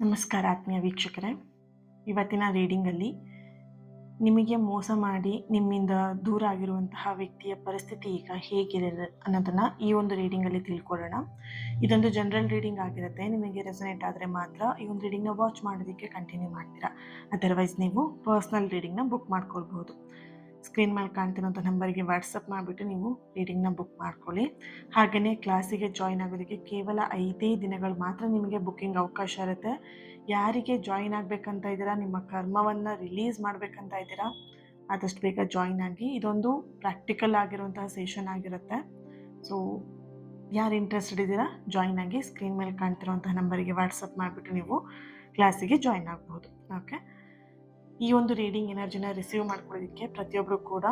ನಮಸ್ಕಾರ ಆತ್ಮೀಯ ವೀಕ್ಷಕರೇ. ಇವತ್ತಿನ ರೀಡಿಂಗಲ್ಲಿ ನಿಮಗೆ ಮೋಸ ಮಾಡಿ ನಿಮ್ಮಿಂದ ದೂರ ಆಗಿರುವಂತಹ ವ್ಯಕ್ತಿಯ ಪರಿಸ್ಥಿತಿ ಈಗ ಹೇಗಿದೆ ಅನ್ನೋದನ್ನು ಈ ಒಂದು ರೀಡಿಂಗಲ್ಲಿ ತಿಳ್ಕೊಳ್ಳೋಣ. ಇದೊಂದು ಜನರಲ್ ರೀಡಿಂಗ್ ಆಗಿರುತ್ತೆ. ನಿಮಗೆ ರೆಸೊನೇಟ್ ಆದರೆ ಮಾತ್ರ ಈ ಒಂದು ರೀಡಿಂಗ್ನ ವಾಚ್ ಮಾಡೋದಕ್ಕೆ ಕಂಟಿನ್ಯೂ ಮಾಡ್ತೀರಾ. ಅದರ್ವೈಸ್ ನೀವು ಪರ್ಸ್ನಲ್ ರೀಡಿಂಗ್ನ ಬುಕ್ ಮಾಡ್ಕೊಳ್ಬಹುದು. ಸ್ಕ್ರೀನ್ ಮೇಲೆ ಕಾಣ್ತಿರೋಂಥ ನಂಬರ್ಗೆ ವಾಟ್ಸಪ್ ಮಾಡಿಬಿಟ್ಟು ನೀವು ರೀಡಿಂಗ್ನ ಬುಕ್ ಮಾಡ್ಕೊಳ್ಳಿ. ಹಾಗೆಯೇ ಕ್ಲಾಸಿಗೆ ಜಾಯಿನ್ ಆಗೋದಕ್ಕೆ ಕೇವಲ 5 ದಿನಗಳು ಮಾತ್ರ ನಿಮಗೆ ಬುಕ್ಕಿಂಗ್ ಅವಕಾಶ ಇರುತ್ತೆ. ಯಾರಿಗೆ ಜಾಯಿನ್ ಆಗಬೇಕಂತ ಇದ್ದೀರಾ, ನಿಮ್ಮ ಕರ್ಮವನ್ನು ರಿಲೀಸ್ ಮಾಡಬೇಕಂತ ಇದ್ದೀರಾ, ಆದಷ್ಟು ಬೇಗ ಜಾಯಿನ್ ಆಗಿ. ಇದೊಂದು ಪ್ರಾಕ್ಟಿಕಲ್ ಆಗಿರುವಂತಹ ಸೆಷನ್ ಆಗಿರುತ್ತೆ. ಸೊ ಯಾರು ಇಂಟ್ರೆಸ್ಟೆಡ್ ಇದ್ದೀರಾ ಜಾಯಿನ್ ಆಗಿ. ಸ್ಕ್ರೀನ್ ಮೇಲೆ ಕಾಣ್ತಿರೋಂತಹ ನಂಬರಿಗೆ ವಾಟ್ಸಪ್ ಮಾಡಿಬಿಟ್ಟು ನೀವು ಕ್ಲಾಸಿಗೆ ಜಾಯಿನ್ ಆಗ್ಬೋದು. ಓಕೆ, ಈ ಒಂದು ರೀಡಿಂಗ್ ಎನರ್ಜಿನ ರಿಸೀವ್ ಮಾಡ್ಕೊಳ್ಳೋದಕ್ಕೆ ಪ್ರತಿಯೊಬ್ಬರು ಕೂಡ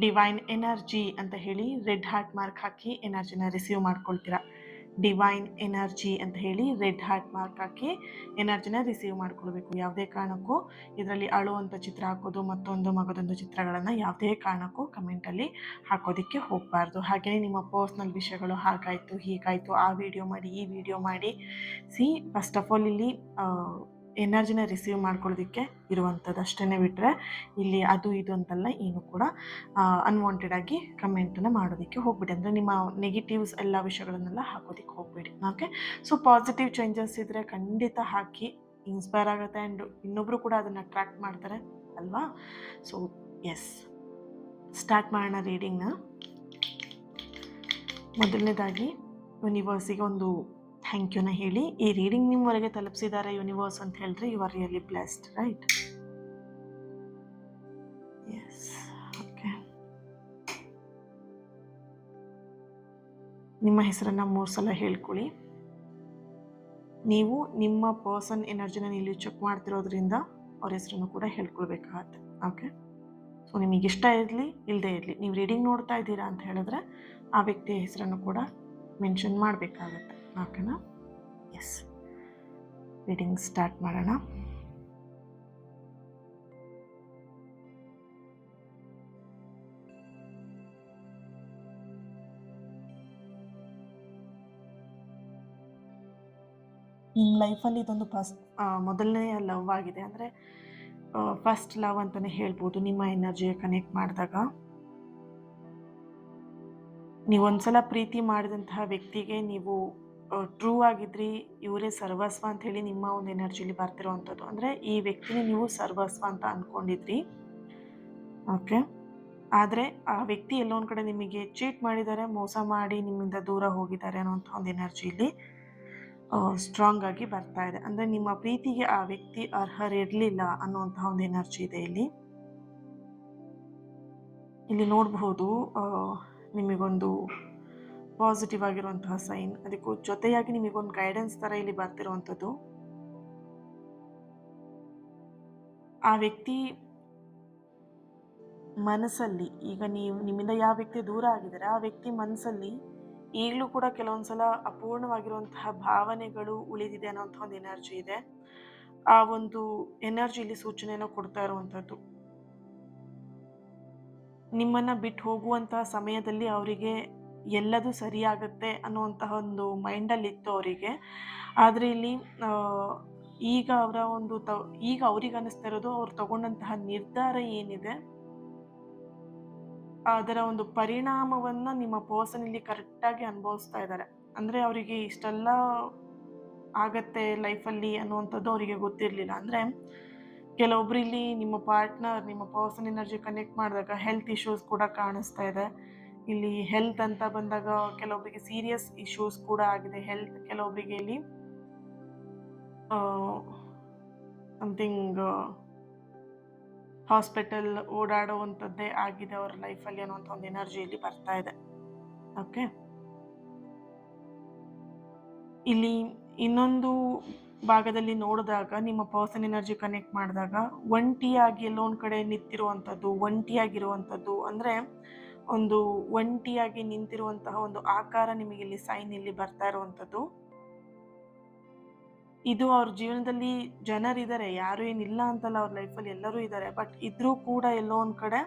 ಡಿವೈನ್ ಎನರ್ಜಿ ಅಂತ ಹೇಳಿ ರೆಡ್ ಹಾರ್ಟ್ ಮಾರ್ಕ್ ಹಾಕಿ ಎನರ್ಜಿನ ರಿಸೀವ್ ಮಾಡ್ಕೊಳ್ತೀರಾ. ಡಿವೈನ್ ಎನರ್ಜಿ ಅಂತ ಹೇಳಿ ರೆಡ್ ಹಾರ್ಟ್ ಮಾರ್ಕ್ ಹಾಕಿ ಎನರ್ಜಿನ ರಿಸೀವ್ ಮಾಡ್ಕೊಳ್ಬೇಕು. ಯಾವುದೇ ಕಾರಣಕ್ಕೂ ಇದರಲ್ಲಿ ಅಳುವಂಥ ಚಿತ್ರ ಹಾಕೋದು, ಮತ್ತೊಂದು ಮಗದೊಂದು ಚಿತ್ರಗಳನ್ನು ಯಾವುದೇ ಕಾರಣಕ್ಕೂ ಕಮೆಂಟಲ್ಲಿ ಹಾಕೋದಕ್ಕೆ ಹೋಗಬಾರ್ದು. ಹಾಗೆಯೇ ನಿಮ್ಮ ಪರ್ಸ್ನಲ್ ವಿಷಯಗಳು ಹಾಗಾಯಿತು ಹೀಗಾಯಿತು, ಆ ವಿಡಿಯೋ ಮಾಡಿ ಈ ವಿಡಿಯೋ ಮಾಡಿ. ಫಸ್ಟ್ ಆಫ್ ಆಲ್ ಇಲ್ಲಿ ಎನರ್ಜಿನ ರಿಸೀವ್ ಮಾಡ್ಕೊಳ್ಳೋದಕ್ಕೆ ಇರುವಂಥದ್ದು ಅಷ್ಟೇ ಬಿಟ್ಟರೆ ಇಲ್ಲಿ ಅದು ಇದು ಅಂತಲ್ಲ ಏನು ಕೂಡ ಅನ್ವಾಂಟೆಡ್ ಆಗಿ ಕಮೆಂಟನ್ನು ಮಾಡೋದಕ್ಕೆ ಹೋಗ್ಬಿಡಿ. ಅಂದರೆ ನಿಮ್ಮ ನೆಗೆಟಿವ್ಸ್ ಎಲ್ಲ ವಿಷಯಗಳನ್ನೆಲ್ಲ ಹಾಕೋದಕ್ಕೆ ಹೋಗ್ಬೇಡಿ. ಓಕೆ, ಸೊ ಪಾಸಿಟಿವ್ ಚೇಂಜಸ್ ಇದ್ದರೆ ಖಂಡಿತ ಹಾಕಿ, ಇನ್ಸ್ಪೈರ್ ಆಗುತ್ತೆ ಆ್ಯಂಡ್ ಇನ್ನೊಬ್ಬರು ಕೂಡ ಅದನ್ನು ಅಟ್ರಾಕ್ಟ್ ಮಾಡ್ತಾರೆ ಅಲ್ವಾ. ಸೊ ಎಸ್, ಸ್ಟಾರ್ಟ್ ಮಾಡೋಣ ರೀಡಿಂಗ್ನ. ಮೊದಲನೇದಾಗಿ ಯೂನಿವರ್ಸಿಗೆ ಒಂದು ಥ್ಯಾಂಕ್ ಯುನ ಹೇಳಿ. ಈ ರೀಡಿಂಗ್ ನಿಮ್ಮವರೆಗೆ ತಲುಪಿಸಿದ್ದಾರೆ ಯೂನಿವರ್ಸ್ ಅಂತ ಹೇಳಿದ್ರೆ you are really blessed, right? Yes, okay. ನಿಮ್ಮ ಹೆಸರನ್ನು 3 ಸಲ ಹೇಳ್ಕೊಳ್ಳಿ. ನೀವು ನಿಮ್ಮ ಪರ್ಸನ್ ಎನರ್ಜಿನ ಇಲ್ಲಿ ಚೆಕ್ ಮಾಡ್ತಿರೋದ್ರಿಂದ ಅವ್ರ ಹೆಸರನ್ನು ಕೂಡ ಹೇಳ್ಕೊಳ್ಬೇಕಾಗತ್ತೆ. ಓಕೆ, ಸೊ ನಿಮಗೆ ಇಷ್ಟ ಇರಲಿ ಇಲ್ಲದೆ ಇರಲಿ, ನೀವು ರೀಡಿಂಗ್ ನೋಡ್ತಾ ಇದ್ದೀರಾ ಅಂತ ಹೇಳಿದ್ರೆ ಆ ವ್ಯಕ್ತಿಯ ಹೆಸರನ್ನು ಕೂಡ ಮೆನ್ಷನ್ ಮಾಡಬೇಕಾಗತ್ತೆ. ಓಕೆನಾ? ಎಸ್, ರೀಡಿಂಗ್ ಸ್ಟಾರ್ಟ್ ಮಾಡೋಣ. ನಿಮ್ಮ ಲೈಫಲ್ಲಿ ಇದೊಂದು ಮೊದಲನೇ ಲವ್ ಆಗಿದೆ. ಅಂದರೆ ಫಸ್ಟ್ ಲವ್ ಅಂತಲೇ ಹೇಳ್ಬೋದು. ನಿಮ್ಮ ಎನರ್ಜಿಗೆ ಕನೆಕ್ಟ್ ಮಾಡಿದಾಗ ನೀವೊಂದ್ಸಲ ಪ್ರೀತಿ ಮಾಡಿದಂತಹ ವ್ಯಕ್ತಿಗೆ ನೀವು ಟ್ರೂ ಆಗಿದ್ರಿ, ಇವರೇ ಸರ್ವಸ್ವ ಅಂತ ಹೇಳಿ ನಿಮ್ಮ ಒಂದು ಎನರ್ಜಿಲಿ ಬರ್ತಿರೋವಂಥದ್ದು. ಅಂದರೆ ಈ ವ್ಯಕ್ತಿನೇ ನೀವು ಸರ್ವಸ್ವ ಅಂತ ಅಂದ್ಕೊಂಡಿದ್ರಿ. ಓಕೆ, ಆದರೆ ಆ ವ್ಯಕ್ತಿ ಎಲ್ಲೋ ಒಂದು ಕಡೆ ನಿಮಗೆ ಚೀಟ್ ಮಾಡಿದ್ದಾರೆ, ಮೋಸ ಮಾಡಿ ನಿಮ್ಮಿಂದ ದೂರ ಹೋಗಿದ್ದಾರೆ ಅನ್ನೋಂಥ ಒಂದು ಎನರ್ಜಿಲಿ ಸ್ಟ್ರಾಂಗ್ ಆಗಿ ಬರ್ತಾ ಇದೆ. ಅಂದರೆ ನಿಮ್ಮ ಪ್ರೀತಿಗೆ ಆ ವ್ಯಕ್ತಿ ಅರ್ಹರಿರಲಿಲ್ಲ ಅನ್ನುವಂತಹ ಒಂದು ಎನರ್ಜಿ ಇದೆ ಇಲ್ಲಿ ನೋಡಬಹುದು. ನಿಮಗೊಂದು ಪಾಸಿಟಿವ್ ಆಗಿರುವಂತಹ ಸೈನ್, ಅದಕ್ಕೂ ಜೊತೆಯಾಗಿ ನಿಮಗೊಂದು ಗೈಡೆನ್ಸ್ ಥರ ಇಲ್ಲಿ ಬರ್ತಿರುವಂಥದ್ದು. ಆ ವ್ಯಕ್ತಿ ಮನಸ್ಸಲ್ಲಿ, ಈಗ ನಿಮ್ಮಿಂದ ಯಾವ ವ್ಯಕ್ತಿ ದೂರ ಆಗಿದ್ದಾರೆ ಆ ವ್ಯಕ್ತಿ ಮನಸ್ಸಲ್ಲಿ ಈಗಲೂ ಕೂಡ ಕೆಲವೊಂದ್ಸಲ ಅಪೂರ್ಣವಾಗಿರುವಂತಹ ಭಾವನೆಗಳು ಉಳಿದಿದೆ ಅನ್ನೋಂಥ ಒಂದು ಎನರ್ಜಿ ಇದೆ. ಆ ಒಂದು ಎನರ್ಜಿ ಇಲ್ಲಿ ಸೂಚನೆಯನ್ನು ಕೊಡ್ತಾ ಇರುವಂಥದ್ದು. ನಿಮ್ಮನ್ನು ಬಿಟ್ಟು ಹೋಗುವಂತಹ ಸಮಯದಲ್ಲಿ ಅವರಿಗೆ ಎಲ್ಲದೂ ಸರಿಯಾಗುತ್ತೆ ಅನ್ನುವಂತಹ ಒಂದು ಮೈಂಡಲ್ಲಿ ಇತ್ತು ಅವರಿಗೆ. ಆದರೆ ಇಲ್ಲಿ ಈಗ ಅವರ ಒಂದು ಈಗ ಅವ್ರಿಗೆ ಅನ್ನಿಸ್ತಾ ಇರೋದು, ಅವ್ರು ತಗೊಂಡಂತಹ ನಿರ್ಧಾರ ಏನಿದೆ ಅದರ ಒಂದು ಪರಿಣಾಮವನ್ನು ನಿಮ್ಮ ಪರ್ಸನ್ ಇಲ್ಲಿ ಕರೆಕ್ಟಾಗಿ ಅನುಭವಿಸ್ತಾ ಇದ್ದಾರೆ. ಅಂದರೆ ಅವರಿಗೆ ಇಷ್ಟೆಲ್ಲ ಆಗತ್ತೆ ಲೈಫಲ್ಲಿ ಅನ್ನುವಂಥದ್ದು ಅವರಿಗೆ ಗೊತ್ತಿರಲಿಲ್ಲ. ಅಂದರೆ ಕೆಲವೊಬ್ರು ಇಲ್ಲಿ ನಿಮ್ಮ ಪಾರ್ಟ್ನರ್, ನಿಮ್ಮ ಪರ್ಸನ್ ಎನರ್ಜಿ ಕನೆಕ್ಟ್ ಮಾಡಿದಾಗ ಹೆಲ್ತ್ ಇಶ್ಯೂಸ್ ಕೂಡ ಕಾಣಿಸ್ತಾ ಇದೆ. ಇಲ್ಲಿ ಹೆಲ್ತ್ ಅಂತ ಬಂದಾಗ ಕೆಲವೊಬ್ಬರಿಗೆ ಸೀರಿಯಸ್ ಇಶ್ಯೂಸ್ ಕೂಡ ಆಗಿದೆ ಹೆಲ್ತ್. ಕೆಲವೊಬ್ಬರಿಗೆ ಇಲ್ಲಿ ಸಮಥಿಂಗ್ ಹಾಸ್ಪಿಟಲ್ ಓಡಾಡುವಂಥದ್ದೇ ಆಗಿದೆ ಅವರ ಲೈಫಲ್ಲಿ ಅನ್ನುವಂಥ ಒಂದು ಎನರ್ಜಿ ಇಲ್ಲಿ ಬರ್ತಾ ಇದೆ. ಓಕೆ, ಇಲ್ಲಿ ಇನ್ನೊಂದು ಭಾಗದಲ್ಲಿ ನೋಡಿದಾಗ ನಿಮ್ಮ ಪರ್ಸನ್ ಎನರ್ಜಿ ಕನೆಕ್ಟ್ ಮಾಡಿದಾಗ ಒಂಟಿಯಾಗಿ ಎಲ್ಲೋ ಒಂದು ಕಡೆ ನಿಂತಿರುವಂಥದ್ದು, ಒಂಟಿಯಾಗಿರುವಂಥದ್ದು, ಅಂದರೆ ಒಂದು ಒಂಟಿಯಾಗಿ ನಿಂತಿರುವಂತಹ ಒಂದು ಆಕಾರ ನಿಮಗೆ ಇಲ್ಲಿ ಸೈನ್ ಇಲ್ಲಿ ಬರ್ತಾ ಇರುವಂಥದ್ದು. ಇದು ಅವ್ರ ಜೀವನದಲ್ಲಿ ಜನರಿದ್ದಾರೆ, ಯಾರು ಏನಿಲ್ಲ ಅಂತಲ್ಲ, ಅವ್ರ ಲೈಫಲ್ಲಿ ಎಲ್ಲರೂ ಇದ್ದಾರೆ. ಬಟ್ ಇದ್ರೂ ಕೂಡ ಎಲ್ಲೋ ಒಂದು ಕಡೆ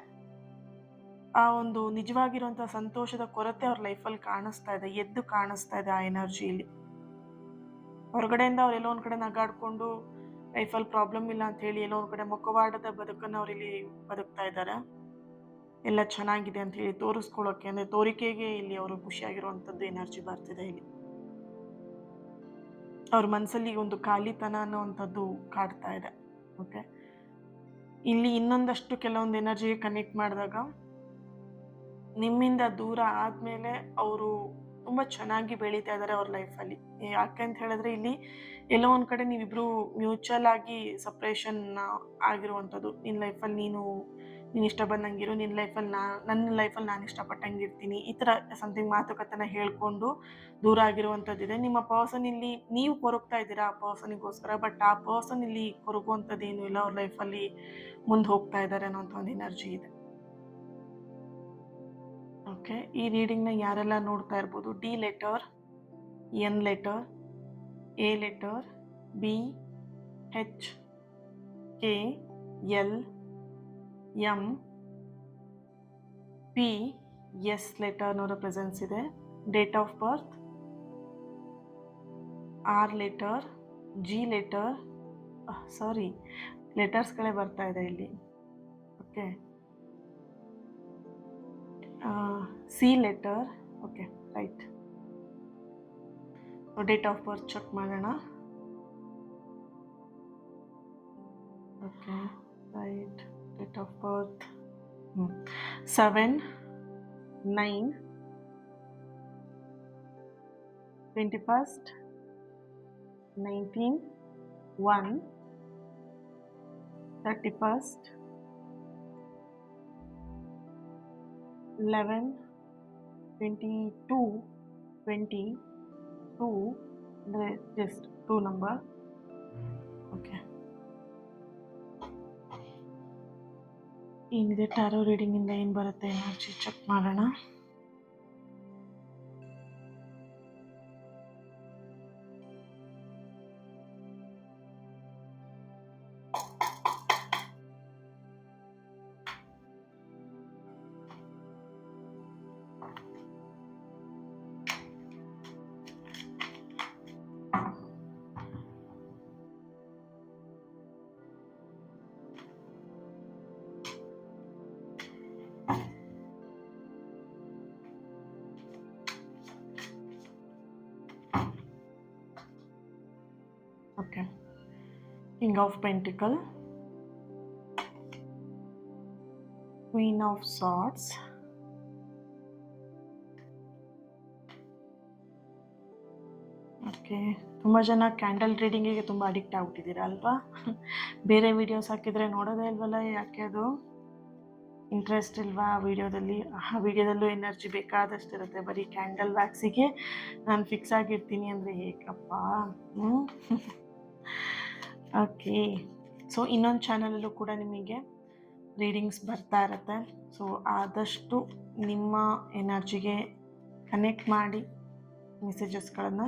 ಆ ಒಂದು ನಿಜವಾಗಿರುವಂಥ ಸಂತೋಷದ ಕೊರತೆ ಅವ್ರ ಲೈಫಲ್ಲಿ ಕಾಣಿಸ್ತಾ ಇದೆ, ಎದ್ದು ಕಾಣಿಸ್ತಾ ಇದೆ ಆ ಎನರ್ಜಿಯಲ್ಲಿ. ಹೊರಗಡೆಯಿಂದ ಅವ್ರು ಎಲ್ಲೋ ಒಂದು ಕಡೆ ನಗಾಡ್ಕೊಂಡು ಲೈಫಲ್ಲಿ ಪ್ರಾಬ್ಲಮ್ ಇಲ್ಲ ಅಂತ ಹೇಳಿ ಎಲ್ಲೋ ಒಂದು ಕಡೆ ಮುಖವಾಡದ ಬದುಕನ್ನು ಅವರಿಲ್ಲಿ ಬದುಕ್ತಾ ಇದ್ದಾರೆ. ಎಲ್ಲ ಚೆನ್ನಾಗಿದೆ ಅಂತ ಹೇಳಿ ತೋರಿಸ್ಕೊಳ್ಳೋಕೆ, ಅಂದರೆ ತೋರಿಕೆಗೆ ಇಲ್ಲಿ ಅವರು ಖುಷಿಯಾಗಿರುವಂಥದ್ದು ಎನರ್ಜಿ ಬರ್ತಿದೆ ಇಲ್ಲಿ. ಅವ್ರ ಮನಸ್ಸಲ್ಲಿ ಒಂದು ಖಾಲಿತನ ಅನ್ನೋವಂಥದ್ದು ಕಾಡ್ತಾ ಇದೆ. ಓಕೆ, ಇಲ್ಲಿ ಇನ್ನೊಂದಷ್ಟು ಕೆಲವೊಂದು ಎನರ್ಜಿಗೆ ಕನೆಕ್ಟ್ ಮಾಡಿದಾಗ ನಿಮ್ಮಿಂದ ದೂರ ಆದಮೇಲೆ ಅವರು ತುಂಬ ಚೆನ್ನಾಗಿ ಬೆಳೀತಾ ಇದ್ದಾರೆ ಅವ್ರ ಲೈಫಲ್ಲಿ. ಯಾಕೆ ಅಂತ ಹೇಳಿದ್ರೆ ಇಲ್ಲಿ ಎಲ್ಲೋ ಒಂದು ಕಡೆ ನೀವಿಬ್ಬರು ಮ್ಯೂಚುವಲ್ ಆಗಿ ಸಪ್ರೇಷನ್ ಆಗಿರುವಂಥದ್ದು. ನಿನ್ನ ಲೈಫಲ್ಲಿ ನೀನು ಇಷ್ಟ ಬಂದಂಗಿರು, ನಿನ್ನ ಲೈಫಲ್ಲಿ ನನ್ನ ಲೈಫಲ್ಲಿ ನಾನು ಇಷ್ಟಪಟ್ಟಂಗೆ ಇರ್ತೀನಿ, ಈ ಥರ ಸಮಥಿಂಗ್ ಮಾತುಕತೆನ ಹೇಳ್ಕೊಂಡು ದೂರ ಆಗಿರುವಂಥದ್ದಿದೆ. ನಿಮ್ಮ ಪರ್ಸನ್ ಇಲ್ಲಿ ನೀವು ಕೊರಗ್ತಾ ಇದ್ದೀರಾ ಆ ಪರ್ಸನಿಗೋಸ್ಕರ, ಬಟ್ ಆ ಪರ್ಸನ್ ಇಲ್ಲಿ ಕೊರಗುವಂಥದ್ದು ಏನೂ ಇಲ್ಲ, ಅವ್ರ ಲೈಫಲ್ಲಿ ಮುಂದೆ ಹೋಗ್ತಾ ಇದ್ದಾರೆ ಅನ್ನೋಂಥ ಒಂದು ಎನರ್ಜಿ ಇದೆ. ಓಕೆ, ಈ ರೀಡಿಂಗ್ನ ಯಾರೆಲ್ಲ ನೋಡ್ತಾ ಇರ್ಬೋದು, D letter, N letter, A letter, B, H, K, L, M, P, S ಲೆಟರ್ನವರ ಪ್ರೆಸೆನ್ಸ್ ಇದೆ. Date of birth, R letter, G letter, sorry ಲೆಟರ್ಸ್ಗಳೇ ಬರ್ತಾ ಇದೆ ಇಲ್ಲಿ. Okay, C letter. Okay, right. Date of birth check ಮಾಡೋಣ. Okay, right. Date of birth 7/9/21, 19/1, 31st, 11/22/22, ಅಂದರೆ just 2 number. Okay, ಏನಿದೆ tarot ರೀಡಿಂಗಿಂದ ಏನು ಬರುತ್ತೆ ಎನರ್ಜಿ ಚೆಕ್ ಮಾಡೋಣ. Okay, King of Pentacle, Queen of Swords, okay. ತುಂಬ ಜನ ಕ್ಯಾಂಡಲ್ ರೀಡಿಂಗಿಗೆ ತುಂಬ ಅಡಿಕ್ಟ್ ಆಗ್ಬಿಟ್ಟಿದ್ದೀರಾ ಅಲ್ವಾ? ಬೇರೆ ವಿಡಿಯೋಸ್ ಹಾಕಿದರೆ ನೋಡೋದೇ ಇಲ್ವಲ್ಲ, ಯಾಕೆ ಅದು ಇಂಟ್ರೆಸ್ಟ್ ಇಲ್ವಾ ಆ ವಿಡಿಯೋದಲ್ಲಿ? ಆ ವಿಡಿಯೋದಲ್ಲೂ ಎನರ್ಜಿ ಬೇಕಾದಷ್ಟು ಇರುತ್ತೆ, ಬರೀ ಕ್ಯಾಂಡಲ್ ವ್ಯಾಕ್ಸಿಗೆ ನಾನು ಫಿಕ್ಸ್ ಆಗಿರ್ತೀನಿ ಅಂದರೆ ಹೇಗಪ್ಪ? ಓಕೆ, ಸೊ ಇನ್ನೊಂದು ಚಾನಲಲ್ಲೂ ಕೂಡ ನಿಮಗೆ ರೀಡಿಂಗ್ಸ್ ಬರ್ತಾ ಇರುತ್ತೆ. ಸೊ ಆದಷ್ಟು ನಿಮ್ಮ ಎನರ್ಜಿಗೆ ಕನೆಕ್ಟ್ ಮಾಡಿ ಮೆಸೇಜಸ್ಗಳನ್ನು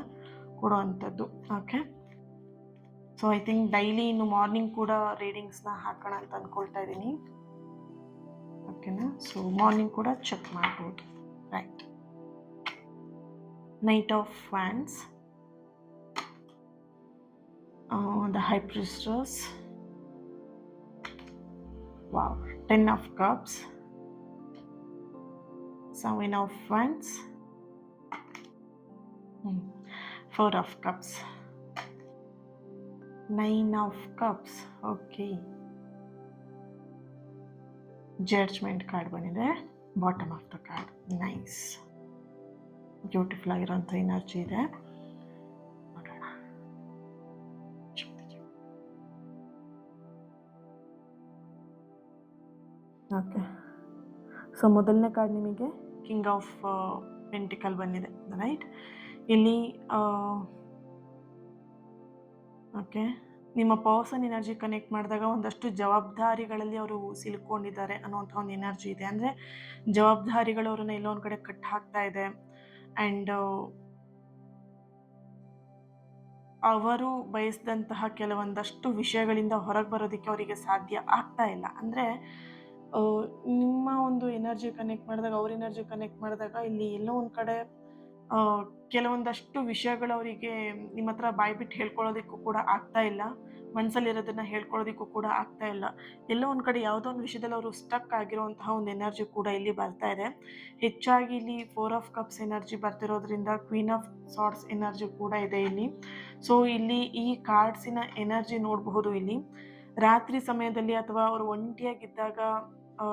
ಕೊಡುವಂಥದ್ದು. Okay, so I think daily ಇನ್ನು ಮಾರ್ನಿಂಗ್ ಕೂಡ ರೀಡಿಂಗ್ಸ್ನ ಹಾಕೋಣ ಅಂತ ಅಂದ್ಕೊಳ್ತಾ ಇದ್ದೀನಿ. ಓಕೆನಾ? ಸೊ ಮಾರ್ನಿಂಗ್ ಕೂಡ ಚೆಕ್ ಮಾಡ್ಬೋದು. Right. Knight of wands, the High Priestess, wow, 10 of Cups, 7 of Wands, 4 of Cups, 9 of Cups. Okay, Judgment card ಬಂದಿದೆ bottom of the card. Nice, beautiful ಆಗಿರೋಂಥ ಎನರ್ಜಿ ಇದೆ. ಓಕೆ, ಸೊ ಮೊದಲನೇ card ನಿಮಗೆ king of pentacle ಬಂದಿದೆ, right? ಇಲ್ಲಿ okay, ನಿಮ್ಮ person energy connect ಮಾಡಿದಾಗ ಒಂದಷ್ಟು ಜವಾಬ್ದಾರಿಗಳಲ್ಲಿ ಅವರು ಸಿಲ್ಕೊಂಡಿದ್ದಾರೆ ಅನ್ನೋಂಥ ಒಂದು ಎನರ್ಜಿ ಇದೆ. ಅಂದರೆ ಜವಾಬ್ದಾರಿಗಳು ಅವ್ರನ್ನ ಎಲ್ಲೋ ಒಂದು ಕಡೆ ಕಟ್ ಹಾಕ್ತಾ ಇದೆ. ಆ್ಯಂಡ್ ಅವರು ಬಯಸಿದಂತಹ ಕೆಲವೊಂದಷ್ಟು ವಿಷಯಗಳಿಂದ ಹೊರಗೆ ಬರೋದಕ್ಕೆ ಅವರಿಗೆ ಸಾಧ್ಯ ಆಗ್ತಾ ಇಲ್ಲ. ಅಂದರೆ ಆ, ನಿಮ್ಮ ಒಂದು ಎನರ್ಜಿ ಕನೆಕ್ಟ್ ಮಾಡಿದಾಗ, ಅವ್ರ ಎನರ್ಜಿ ಕನೆಕ್ಟ್ ಮಾಡಿದಾಗ ಇಲ್ಲಿ ಎಲ್ಲೋ ಒಂದು ಕಡೆ ಆ, ಕೆಲವೊಂದಷ್ಟು ವಿಷಯಗಳು ಅವರಿಗೆ ನಿಮ್ಮ ಹತ್ರ ಬಾಯ್ಬಿಟ್ಟು ಹೇಳ್ಕೊಳ್ಳೋದಕ್ಕೂ ಕೂಡ ಆಗ್ತಾ ಇಲ್ಲ. ಮನಸ್ಸಲ್ಲಿರೋದನ್ನ ಹೇಳ್ಕೊಳ್ಳೋದಕ್ಕೂ ಕೂಡ ಆಗ್ತಾ ಇಲ್ಲ. ಎಲ್ಲೋ ಒಂದು ಕಡೆ ಯಾವುದೋ ಒಂದು ವಿಷಯದಲ್ಲಿ ಅವರು ಸ್ಟಕ್ ಆಗಿರುವಂತಹ ಒಂದು ಎನರ್ಜಿ ಕೂಡ ಇಲ್ಲಿ ಬರ್ತಾ ಇದೆ. ಹೆಚ್ಚಾಗಿ ಇಲ್ಲಿ 4 ಆಫ್ ಕಪ್ಸ್ ಎನರ್ಜಿ ಬರ್ತಿರೋದ್ರಿಂದ ಕ್ವೀನ್ ಆಫ್ ಸಾರ್ಟ್ಸ್ ಎನರ್ಜಿ ಕೂಡ ಇದೆ ಇಲ್ಲಿ. ಸೊ ಇಲ್ಲಿ ಈ ಕಾರ್ಡ್ಸಿನ ಎನರ್ಜಿ ನೋಡಬಹುದು. ಇಲ್ಲಿ ರಾತ್ರಿ ಸಮಯದಲ್ಲಿ ಅಥವಾ ಅವರು ಒಂಟಿಯಾಗಿದ್ದಾಗ ಆ,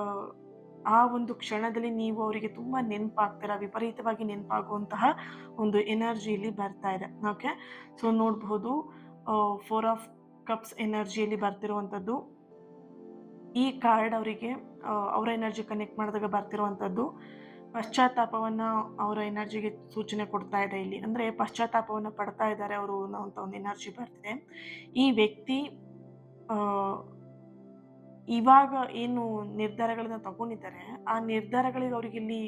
ಆ ಒಂದು ಕ್ಷಣದಲ್ಲಿ ನೀವು ಅವರಿಗೆ ತುಂಬಾ ನೆನಪಾಗ್ತೀರಾ, ವಿಪರೀತವಾಗಿ ನೆನಪಾಗುವಂತಹ ಒಂದು ಎನರ್ಜಿ ಇಲ್ಲಿ ಬರ್ತಾ ಇದೆ. ಓಕೆ, ಸೊ ನೋಡಬಹುದು 4 ಆಫ್ ಕಪ್ಸ್ ಎನರ್ಜಿಯಲ್ಲಿ ಬರ್ತಿರುವಂಥದ್ದು. ಈ ಕಾರ್ಡ್ ಅವರಿಗೆ ಅವರ ಎನರ್ಜಿ ಕನೆಕ್ಟ್ ಮಾಡಿದಾಗ ಬರ್ತಿರುವಂಥದ್ದು ಪಶ್ಚಾತ್ತಾಪವನ್ನ ಅವರ ಎನರ್ಜಿಗೆ ಸೂಚನೆ ಕೊಡ್ತಾ ಇದೆ ಇಲ್ಲಿ. ಅಂದ್ರೆ ಪಶ್ಚಾತ್ತಾಪವನ್ನ ಪಡ್ತಾ ಇದ್ದಾರೆ ಅವರು ಅಂತ ಒಂದು ಎನರ್ಜಿ ಬರ್ತಿದೆ. ಈ ವ್ಯಕ್ತಿ ಆ, ಇವಾಗ ಏನು ನಿರ್ಧಾರಗಳನ್ನ ತಗೊಂಡಿದ್ದಾರೆ, ಆ ನಿರ್ಧಾರಗಳಿಗೆ ಅವ್ರಿಗೆ ಇಲ್ಲಿ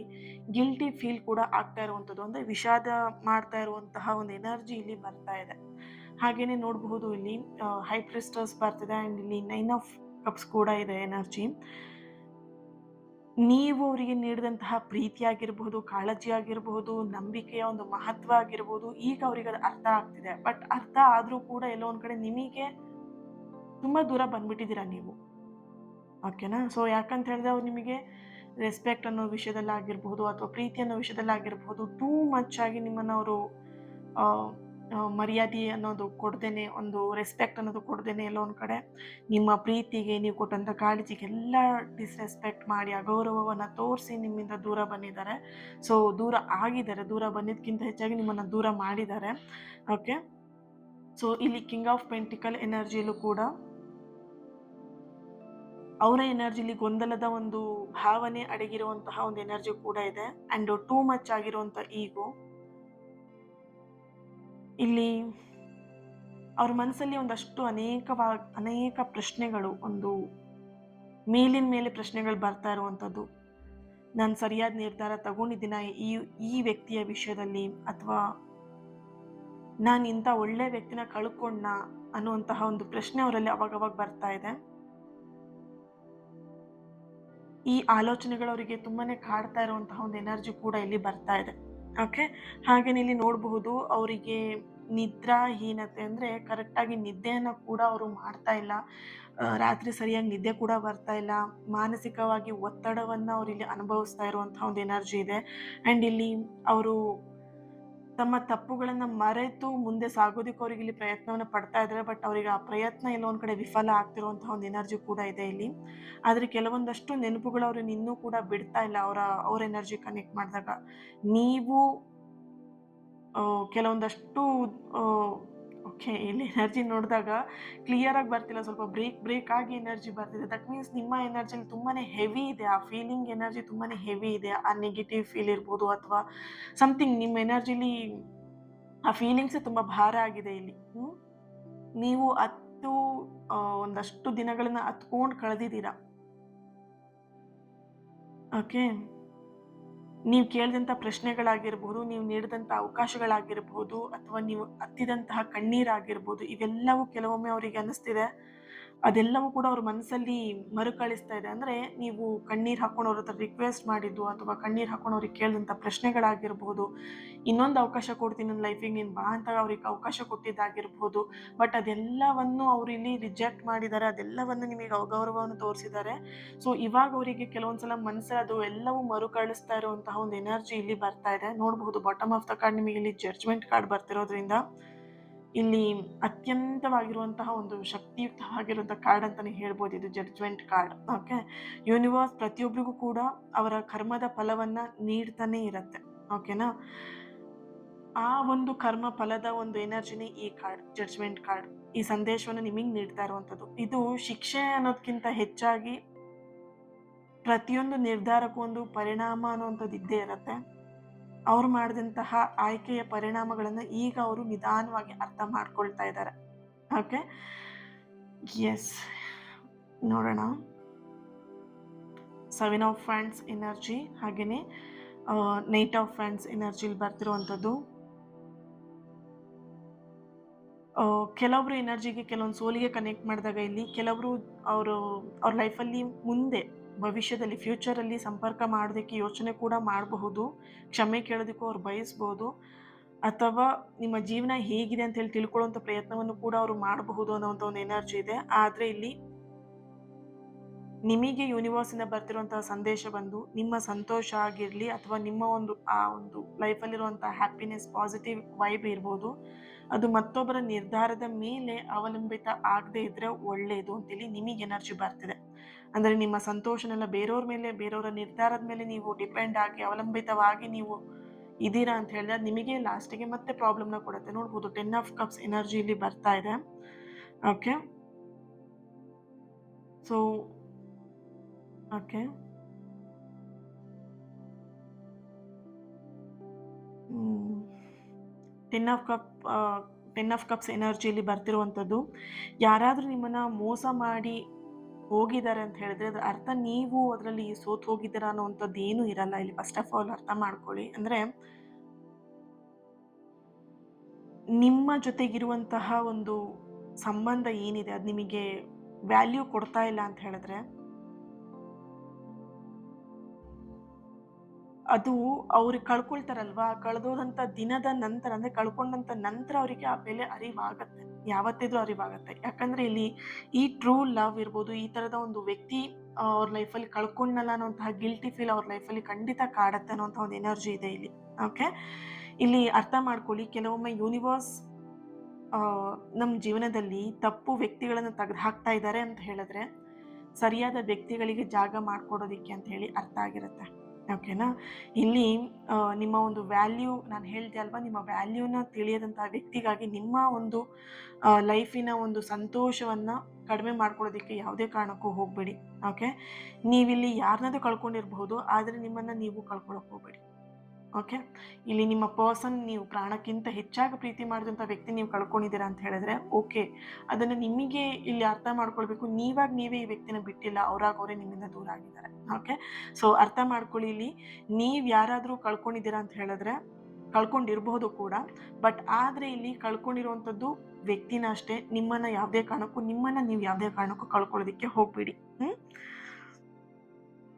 ಗಿಲ್ಟಿ ಫೀಲ್ ಕೂಡ ಆಗ್ತಾ ಇರುವಂಥದ್ದು, ಅಂದ್ರೆ ವಿಷಾದ ಮಾಡ್ತಾ ಇರುವಂತಹ ಒಂದು ಎನರ್ಜಿ ಇಲ್ಲಿ ಬರ್ತಾ ಇದೆ. ಹಾಗೇನೆ ನೋಡಬಹುದು ಇಲ್ಲಿ ಹೈ ಪ್ರಿಸ್ಟರ್ಸ್ ಬರ್ತಿದೆ ಅಂಡ್ ಇಲ್ಲಿ 9 ಆಫ್ ಕಪ್ಸ್ ಕೂಡ ಇದೆ ಎನರ್ಜಿ. ನೀವು ಅವರಿಗೆ ನೀಡಿದಂತಹ ಪ್ರೀತಿ ಆಗಿರಬಹುದು, ಕಾಳಜಿ ಆಗಿರಬಹುದು, ನಂಬಿಕೆಯ ಒಂದು ಮಹತ್ವ ಆಗಿರಬಹುದು, ಈಗ ಅವರಿಗೆ ಅದು ಅರ್ಥ ಆಗ್ತಿದೆ. ಬಟ್ ಅರ್ಥ ಆದ್ರೂ ಕೂಡ ಎಲ್ಲೋ ಒಂದ್ ಕಡೆ ನಿಮಗೆ ತುಂಬಾ ದೂರ ಬಂದ್ಬಿಟ್ಟಿದ್ದೀರಾ ನೀವು. ಓಕೆನಾ? ಸೊ ಯಾಕಂತ ಹೇಳಿದ್ರೆ ಅವ್ರು ನಿಮಗೆ ರೆಸ್ಪೆಕ್ಟ್ ಅನ್ನೋ ವಿಷಯದಲ್ಲಾಗಿರ್ಬಹುದು ಅಥವಾ ಪ್ರೀತಿ ಅನ್ನೋ ವಿಷಯದಲ್ಲಾಗಿರ್ಬಹುದು ಟೂ ಮಚ್ ಆಗಿ ನಿಮ್ಮನ್ನು ಅವರು ಮರ್ಯಾದೆ ಅನ್ನೋದು ಕೊಡ್ದೇನೆ, ಒಂದು ರೆಸ್ಪೆಕ್ಟ್ ಅನ್ನೋದು ಕೊಡ್ದೇನೆ ಎಲ್ಲೋ ಒಂದು ಕಡೆ ನಿಮ್ಮ ಪ್ರೀತಿಗೆ, ನೀವು ಕೊಟ್ಟಂಥ ಕಾಳಜಿಗೆಲ್ಲ ಡಿಸ್ರೆಸ್ಪೆಕ್ಟ್ ಮಾಡಿ, ಅಗೌರವವನ್ನು ತೋರಿಸಿ ನಿಮ್ಮಿಂದ ದೂರ ಬಂದಿದ್ದಾರೆ. ಸೊ ದೂರ ಆಗಿದ್ದಾರೆ, ದೂರ ಬಂದಿದ್ದಕ್ಕಿಂತ ಹೆಚ್ಚಾಗಿ ನಿಮ್ಮನ್ನು ದೂರ ಮಾಡಿದ್ದಾರೆ. ಓಕೆ, ಸೊ ಇಲ್ಲಿ ಕಿಂಗ್ ಆಫ್ ಪೆಂಟಿಕಲ್ ಎನರ್ಜಿಯಲ್ಲೂ ಕೂಡ ಅವರ ಎನರ್ಜಿಲಿ ಗೊಂದಲದ ಒಂದು ಭಾವನೆ ಅಡಗಿರುವಂತಹ ಒಂದು ಎನರ್ಜಿ ಕೂಡ ಇದೆ ಅಂಡ್ ಟೂ ಮಚ್ ಆಗಿರುವಂತ ಈಗೋ. ಇಲ್ಲಿ ಅವ್ರ ಮನಸ್ಸಲ್ಲಿ ಒಂದಷ್ಟು ಅನೇಕ ಪ್ರಶ್ನೆಗಳು, ಒಂದು ಮೇಲಿನ ಮೇಲೆ ಪ್ರಶ್ನೆಗಳು ಬರ್ತಾ ಇರುವಂಥದ್ದು. ನಾನು ಸರಿಯಾದ ನಿರ್ಧಾರ ತಗೊಂಡಿದ್ದೀನ ಈ ವ್ಯಕ್ತಿಯ ವಿಷಯದಲ್ಲಿ, ಅಥವಾ ನಾನು ಇಂಥ ಒಳ್ಳೆ ವ್ಯಕ್ತಿನ ಕಳ್ಕೊಂಡ ಅನ್ನುವಂತಹ ಒಂದು ಪ್ರಶ್ನೆ ಅವರಲ್ಲಿ ಅವಾಗವಾಗ ಬರ್ತಾ ಇದೆ. ಈ ಆಲೋಚನೆಗಳು ಅವರಿಗೆ ತುಂಬಾನೇ ಕಾಡ್ತಾ ಇರುವಂತಹ ಒಂದು ಎನರ್ಜಿ ಕೂಡ ಇಲ್ಲಿ ಬರ್ತಾ ಇದೆ. ಓಕೆ, ಹಾಗೇನೆ ಇಲ್ಲಿ ನೋಡಬಹುದು ಅವರಿಗೆ ನಿದ್ರಾಹೀನತೆ, ಅಂದ್ರೆ ಕರೆಕ್ಟಾಗಿ ನಿದ್ದೆಯನ್ನು ಕೂಡ ಅವರು ಮಾಡ್ತಾ ಇಲ್ಲ. ರಾತ್ರಿ ಸರಿಯಾಗಿ ನಿದ್ದೆ ಕೂಡ ಬರ್ತಾ ಇಲ್ಲ. ಮಾನಸಿಕವಾಗಿ ಒತ್ತಡವನ್ನು ಅವ್ರು ಇಲ್ಲಿ ಅನುಭವಿಸ್ತಾ ಇರುವಂತಹ ಒಂದು ಎನರ್ಜಿ ಇದೆ. ಅಂಡ್ ಇಲ್ಲಿ ಅವರು ತಮ್ಮ ತಪ್ಪುಗಳನ್ನ ಮರೆತು ಮುಂದೆ ಸಾಗೋದಕ್ಕೆ ಅವ್ರಿಗೆ ಇಲ್ಲಿ ಪ್ರಯತ್ನವನ್ನ ಪಡ್ತಾ ಇದ್ದಾರೆ. ಬಟ್ ಅವರಿಗೆ ಆ ಪ್ರಯತ್ನ ಎಲ್ಲೋ ಒಂದ್ ಕಡೆ ವಿಫಲ ಆಗ್ತಿರುವಂತಹ ಒಂದು ಎನರ್ಜಿ ಕೂಡ ಇದೆ ಇಲ್ಲಿ. ಆದ್ರೆ ಕೆಲವೊಂದಷ್ಟು ನೆನಪುಗಳು ಅವ್ರನ್ನ ಇನ್ನೂ ಕೂಡ ಬಿಡ್ತಾ ಇಲ್ಲ. ಅವ್ರ ಎನರ್ಜಿ ಕನೆಕ್ಟ್ ಮಾಡಿದಾಗ ನೀವು ಕೆಲವೊಂದಷ್ಟು ಓಕೆ, ಇಲ್ಲಿ ಎನರ್ಜಿ ನೋಡಿದಾಗ ಕ್ಲಿಯರ್ ಆಗಿ ಬರ್ತಿಲ್ಲ, ಸ್ವಲ್ಪ ಬ್ರೇಕ್ ಆಗಿ ಎನರ್ಜಿ ಬರ್ತಿದೆ. ದಟ್ ಮೀನ್ಸ್ ನಿಮ್ಮ ಎನರ್ಜಿಲಿ ತುಂಬಾನೇ ಹೆವಿ ಇದೆ, ಆ ಫೀಲಿಂಗ್ ಎನರ್ಜಿ ತುಂಬಾನೇ ಹೆವಿ ಇದೆ. ಆ ನೆಗೆಟಿವ್ ಫೀಲ್ ಇರ್ಬೋದು ಅಥವಾ ಸಮಥಿಂಗ್ ನಿಮ್ಮ ಎನರ್ಜಿಲಿ ಆ ಫೀಲಿಂಗ್ಸ್ ತುಂಬಾ ಭಾರ ಆಗಿದೆ ಇಲ್ಲಿ. ನೀವು ಒಂದಷ್ಟು ದಿನಗಳನ್ನ ಹತ್ಕೊಂಡು ಕಳೆದಿದ್ದೀರಾ. ಓಕೆ, ನೀವು ಕೇಳಿದಂಥ ಪ್ರಶ್ನೆಗಳಾಗಿರ್ಬೋದು, ನೀವು ನೀಡಿದಂಥ ಅವಕಾಶಗಳಾಗಿರ್ಬೋದು, ಅಥವಾ ನೀವು ಹತ್ತಿದಂತಹ ಕಣ್ಣೀರಾಗಿರ್ಬೋದು, ಇವೆಲ್ಲವೂ ಕೆಲವೊಮ್ಮೆ ಅವರಿಗೆ ಅನ್ನಿಸ್ತಿದೆ, ಅದೆಲ್ಲವೂ ಕೂಡ ಅವ್ರ ಮನಸ್ಸಲ್ಲಿ ಮರುಕಳಿಸ್ತಾ ಇದೆ. ಅಂದ್ರೆ ನೀವು ಕಣ್ಣೀರ್ ಹಾಕೊಂಡು ಅವ್ರ ಹತ್ರ ರಿಕ್ವೆಸ್ಟ್ ಮಾಡಿದ್ದು ಅಥವಾ ಕಣ್ಣೀರ್ ಹಾಕೊಂಡು ಅವ್ರಿಗೆ ಕೇಳಿದಂಥ ಪ್ರಶ್ನೆಗಳಾಗಿರ್ಬೋದು, ಇನ್ನೊಂದು ಅವಕಾಶ ಕೊಡ್ತೀನಿ ನನ್ನ ಲೈಫಿಗೆ ನೀನು ಬಾ ಅಂತ ಅವ್ರಿಗೆ ಅವಕಾಶ ಕೊಟ್ಟಿದ್ದಾಗಿರ್ಬೋದು. ಬಟ್ ಅದೆಲ್ಲವನ್ನು ಅವ್ರು ಇಲ್ಲಿ ರಿಜೆಕ್ಟ್ ಮಾಡಿದ್ದಾರೆ, ಅದೆಲ್ಲವನ್ನು ನಿಮಗೆ ಅಗೌರವವನ್ನು ತೋರಿಸಿದ್ದಾರೆ. ಸೊ ಇವಾಗ ಅವರಿಗೆ ಕೆಲವೊಂದ್ಸಲ ಮನಸ್ಸಲ್ಲಿ ಅದು ಎಲ್ಲವೂ ಮರುಕಳಿಸ್ತಾ ಇರುವಂತಹ ಒಂದು ಎನರ್ಜಿ ಇಲ್ಲಿ ಬರ್ತಾ ಇದೆ. ನೋಡಬಹುದು ಬಾಟಮ್ ಆಫ್ ದ ಕಾರ್ಡ್ ನಿಮಗೆ ಇಲ್ಲಿ ಜಡ್ಜ್ಮೆಂಟ್ ಕಾರ್ಡ್ ಬರ್ತಿರೋದ್ರಿಂದ ಇಲ್ಲಿ ಅತ್ಯಂತವಾಗಿರುವಂತಹ ಒಂದು ಶಕ್ತಿಯುತವಾಗಿರುವಂತಹ ಕಾರ್ಡ್ ಅಂತಾನೆ ಹೇಳ್ಬೋದು ಇದು ಜಡ್ಜ್ಮೆಂಟ್ ಕಾರ್ಡ್. ಓಕೆ, ಯೂನಿವರ್ಸ್ ಪ್ರತಿಯೊಬ್ಬರಿಗೂ ಕೂಡ ಅವರ ಕರ್ಮದ ಫಲವನ್ನ ನೀಡ್ತಾನೆ ಇರತ್ತೆ. ಓಕೆನಾ, ಆ ಒಂದು ಕರ್ಮ ಫಲದ ಒಂದು ಎನರ್ಜಿನೇ ಈ ಕಾರ್ಡ್, ಜಡ್ಜ್ಮೆಂಟ್ ಕಾರ್ಡ್. ಈ ಸಂದೇಶವನ್ನು ನಿಮಗೆ ನೀಡ್ತಾ ಇರುವಂತದ್ದು. ಇದು ಶಿಕ್ಷೆ ಅನ್ನೋದಕ್ಕಿಂತ ಹೆಚ್ಚಾಗಿ ಪ್ರತಿಯೊಂದು ನಿರ್ಧಾರಕ್ಕೂ ಒಂದು ಪರಿಣಾಮ ಅನ್ನುವಂಥದ್ದು ಇದ್ದೇ ಇರತ್ತೆ. ಅವ್ರು ಮಾಡಿದಂತಹ ಆಯ್ಕೆಯ ಪರಿಣಾಮಗಳನ್ನು ಈಗ ಅವರು ನಿಧಾನವಾಗಿ ಅರ್ಥ ಮಾಡ್ಕೊಳ್ತಾ ಇದ್ದಾರೆ. ಓಕೆ, ಎಸ್, ನೋಡೋಣ 7 ಆಫ್ ಫ್ಯಾಂಡ್ಸ್ ಎನರ್ಜಿ ಹಾಗೇನೆ ನೈಟ್ ಆಫ್ ಫ್ಯಾಂಡ್ಸ್ ಎನರ್ಜಿಲಿ ಬರ್ತಿರುವಂಥದ್ದು. ಕೆಲವೊಬ್ರು ಎನರ್ಜಿಗೆ ಕೆಲವೊಂದು ಸೋಲಿಗೆ ಕನೆಕ್ಟ್ ಮಾಡಿದಾಗ ಇಲ್ಲಿ ಕೆಲವರು ಅವ್ರ ಲೈಫಲ್ಲಿ ಮುಂದೆ ಭವಿಷ್ಯದಲ್ಲಿ ಫ್ಯೂಚರಲ್ಲಿ ಸಂಪರ್ಕ ಮಾಡೋದಕ್ಕೆ ಯೋಚನೆ ಕೂಡ ಮಾಡಬಹುದು, ಕ್ಷಮೆ ಕೇಳೋದಕ್ಕೂ ಅವ್ರು ಬಯಸ್ಬೋದು, ಅಥವಾ ನಿಮ್ಮ ಜೀವನ ಹೇಗಿದೆ ಅಂತ ಹೇಳಿ ತಿಳ್ಕೊಳ್ಳುವಂಥ ಪ್ರಯತ್ನವನ್ನು ಕೂಡ ಅವರು ಮಾಡಬಹುದು ಅನ್ನೋಂಥ ಒಂದು ಎನರ್ಜಿ ಇದೆ. ಆದರೆ ಇಲ್ಲಿ ನಿಮಗೆ ಯೂನಿವರ್ಸಿಂದ ಬರ್ತಿರುವಂತಹ ಸಂದೇಶ ಬಂದು ನಿಮ್ಮ ಸಂತೋಷ ಆಗಿರಲಿ ಅಥವಾ ನಿಮ್ಮ ಒಂದು ಲೈಫಲ್ಲಿರುವಂತಹ ಹ್ಯಾಪಿನೆಸ್, ಪಾಸಿಟಿವ್ ವೈಬ್ ಇರ್ಬೋದು, ಅದು ಮತ್ತೊಬ್ಬರ ನಿರ್ಧಾರದ ಮೇಲೆ ಅವಲಂಬಿತ ಆಗದೆ ಇದ್ರೆ ಒಳ್ಳೆಯದು ಅಂತೇಳಿ ನಿಮಗೆ ಎನರ್ಜಿ ಬರ್ತಿದೆ. ಅಂದರೆ ನಿಮ್ಮ ಸಂತೋಷನೆಲ್ಲ ಬೇರೆಯವ್ರ ಮೇಲೆ, ಬೇರೆಯವರ ನಿರ್ಧಾರದ ಮೇಲೆ ನೀವು ಡಿಪೆಂಡ್ ಆಗಿ ಅವಲಂಬಿತವಾಗಿ ನೀವು ಇದ್ದೀರಾ ಅಂತ ಹೇಳಿದ್ರೆ ನಿಮಗೆ ಲಾಸ್ಟಿಗೆ ಮತ್ತೆ ಪ್ರಾಬ್ಲಮ್ನ ಕೊಡುತ್ತೆ. ನೋಡ್ಬೋದು 10 ಆಫ್ ಕಪ್ಸ್ ಎನರ್ಜಿ ಇಲ್ಲಿ ಬರ್ತಾ ಇದೆ. Okay, so okay, 10 of cups ಎನರ್ಜಿಯಲ್ಲಿ ಬರ್ತಿರುವಂಥದ್ದು, ಯಾರಾದರೂ ನಿಮ್ಮನ್ನ ಮೋಸ ಮಾಡಿ ಹೋಗಿದ್ದಾರೆ ಅಂತ ಹೇಳಿದ್ರೆ ಅದರ ಅರ್ಥ ನೀವು ಅದರಲ್ಲಿ ಸೋತ್ ಹೋಗಿದ್ದೀರಾ ಅನ್ನೋವಂಥದ್ದು ಏನೂ ಇರಲ್ಲ ಇಲ್ಲಿ. ಫಸ್ಟ್ ಆಫ್ ಆಲ್ ಅರ್ಥ ಮಾಡ್ಕೊಳ್ಳಿ. ಅಂದರೆ ನಿಮ್ಮ ಜೊತೆಗಿರುವಂತಹ ಒಂದು ಸಂಬಂಧ ಏನಿದೆ ಅದು ನಿಮಗೆ ವ್ಯಾಲ್ಯೂ ಕೊಡ್ತಾ ಇಲ್ಲ ಅಂತ ಹೇಳಿದ್ರೆ ಅದು ಅವ್ರಿಗೆ ಕಳ್ಕೊಳ್ತಾರಲ್ವಾ, ಕಳೆದೋದಂಥ ದಿನದ ನಂತರ, ಅಂದರೆ ಕಳ್ಕೊಂಡಂಥ ನಂತರ ಅವರಿಗೆ ಆ ಬೆಲೆ ಅರಿವಾಗತ್ತೆ, ಯಾವತ್ತಿದ್ರೂ ಅರಿವಾಗತ್ತೆ. ಯಾಕಂದರೆ ಇಲ್ಲಿ ಈ ಟ್ರೂ ಲವ್ ಇರ್ಬೋದು, ಈ ಥರದ ಒಂದು ವ್ಯಕ್ತಿ ಅವ್ರ ಲೈಫಲ್ಲಿ ಕಳ್ಕೊಂಡಲ್ಲ ಅನ್ನೋಂತಹ ಗಿಲ್ಟಿ ಫೀಲ್ ಅವ್ರ ಲೈಫಲ್ಲಿ ಖಂಡಿತ ಕಾಡತ್ತೆ ಅನ್ನೋಂಥ ಒಂದು ಎನರ್ಜಿ ಇದೆ ಇಲ್ಲಿ. ಓಕೆ, ಇಲ್ಲಿ ಅರ್ಥ ಮಾಡ್ಕೊಳ್ಳಿ, ಕೆಲವೊಮ್ಮೆ ಯೂನಿವರ್ಸ್ ನಮ್ಮ ಜೀವನದಲ್ಲಿ ತಪ್ಪು ವ್ಯಕ್ತಿಗಳನ್ನು ತೆಗೆದು ಹಾಕ್ತಾ ಇದ್ದಾರೆ ಅಂತ ಹೇಳಿದ್ರೆ ಸರಿಯಾದ ವ್ಯಕ್ತಿಗಳಿಗೆ ಜಾಗ ಮಾಡಿಕೊಡೋದಿಕ್ಕೆ ಅಂತ ಹೇಳಿ ಅರ್ಥ ಆಗಿರುತ್ತೆ. ಓಕೆನಾ, ಇಲ್ಲಿ ನಿಮ್ಮ ಒಂದು ವ್ಯಾಲ್ಯೂ, ನಾನು ಹೇಳಿದೆ ಅಲ್ವಾ, ನಿಮ್ಮ ವ್ಯಾಲ್ಯೂನ ತಿಳಿಯದಂತಹ ವ್ಯಕ್ತಿಗಾಗಿ ನಿಮ್ಮ ಒಂದು ಲೈಫಿನ ಒಂದು ಸಂತೋಷವನ್ನು ಕಡಿಮೆ ಮಾಡ್ಕೊಳ್ಳೋದಕ್ಕೆ ಯಾವುದೇ ಕಾರಣಕ್ಕೂ ಹೋಗಬೇಡಿ. ಓಕೆ, ನೀವಿಲ್ಲಿ ಯಾರನ್ನಾದ್ರೂ ಕಳ್ಕೊಂಡಿರಬಹುದು, ಆದರೆ ನಿಮ್ಮನ್ನು ನೀವು ಕಳ್ಕೊಳ್ಳೋಕೆ ಹೋಗಬೇಡಿ. ಓಕೆ, ಇಲ್ಲಿ ನಿಮ್ಮ ಪರ್ಸನ್, ನೀವು ಪ್ರಾಣಕ್ಕಿಂತ ಹೆಚ್ಚಾಗಿ ಪ್ರೀತಿ ಮಾಡಿದಂಥ ವ್ಯಕ್ತಿ ನೀವು ಕಳ್ಕೊಂಡಿದ್ದೀರಾ ಅಂತ ಹೇಳಿದ್ರೆ ಓಕೆ, ಅದನ್ನು ನಿಮಗೆ ಇಲ್ಲಿ ಅರ್ಥ ಮಾಡ್ಕೊಳ್ಬೇಕು. ನೀವೇ ಈ ವ್ಯಕ್ತಿನ ಬಿಟ್ಟಿಲ್ಲ, ಅವರೇ ನಿಮ್ಮಿಂದ ದೂರ ಆಗಿದ್ದಾರೆ. ಓಕೆ, ಸೊ ಅರ್ಥ ಮಾಡ್ಕೊಳ್ಳಿ, ಇಲ್ಲಿ ನೀವು ಯಾರಾದರೂ ಕಳ್ಕೊಂಡಿದ್ದೀರಾ ಅಂತ ಹೇಳಿದ್ರೆ ಕಳ್ಕೊಂಡಿರಬಹುದು ಕೂಡ, ಬಟ್ ಆದರೆ ಇಲ್ಲಿ ಕಳ್ಕೊಂಡಿರುವಂಥದ್ದು ವ್ಯಕ್ತಿನ ಅಷ್ಟೇ. ನೀವು ಯಾವುದೇ ಕಾರಣಕ್ಕೂ ಕಳ್ಕೊಳ್ಳೋದಕ್ಕೆ ಹೋಗ್ಬೇಡಿ.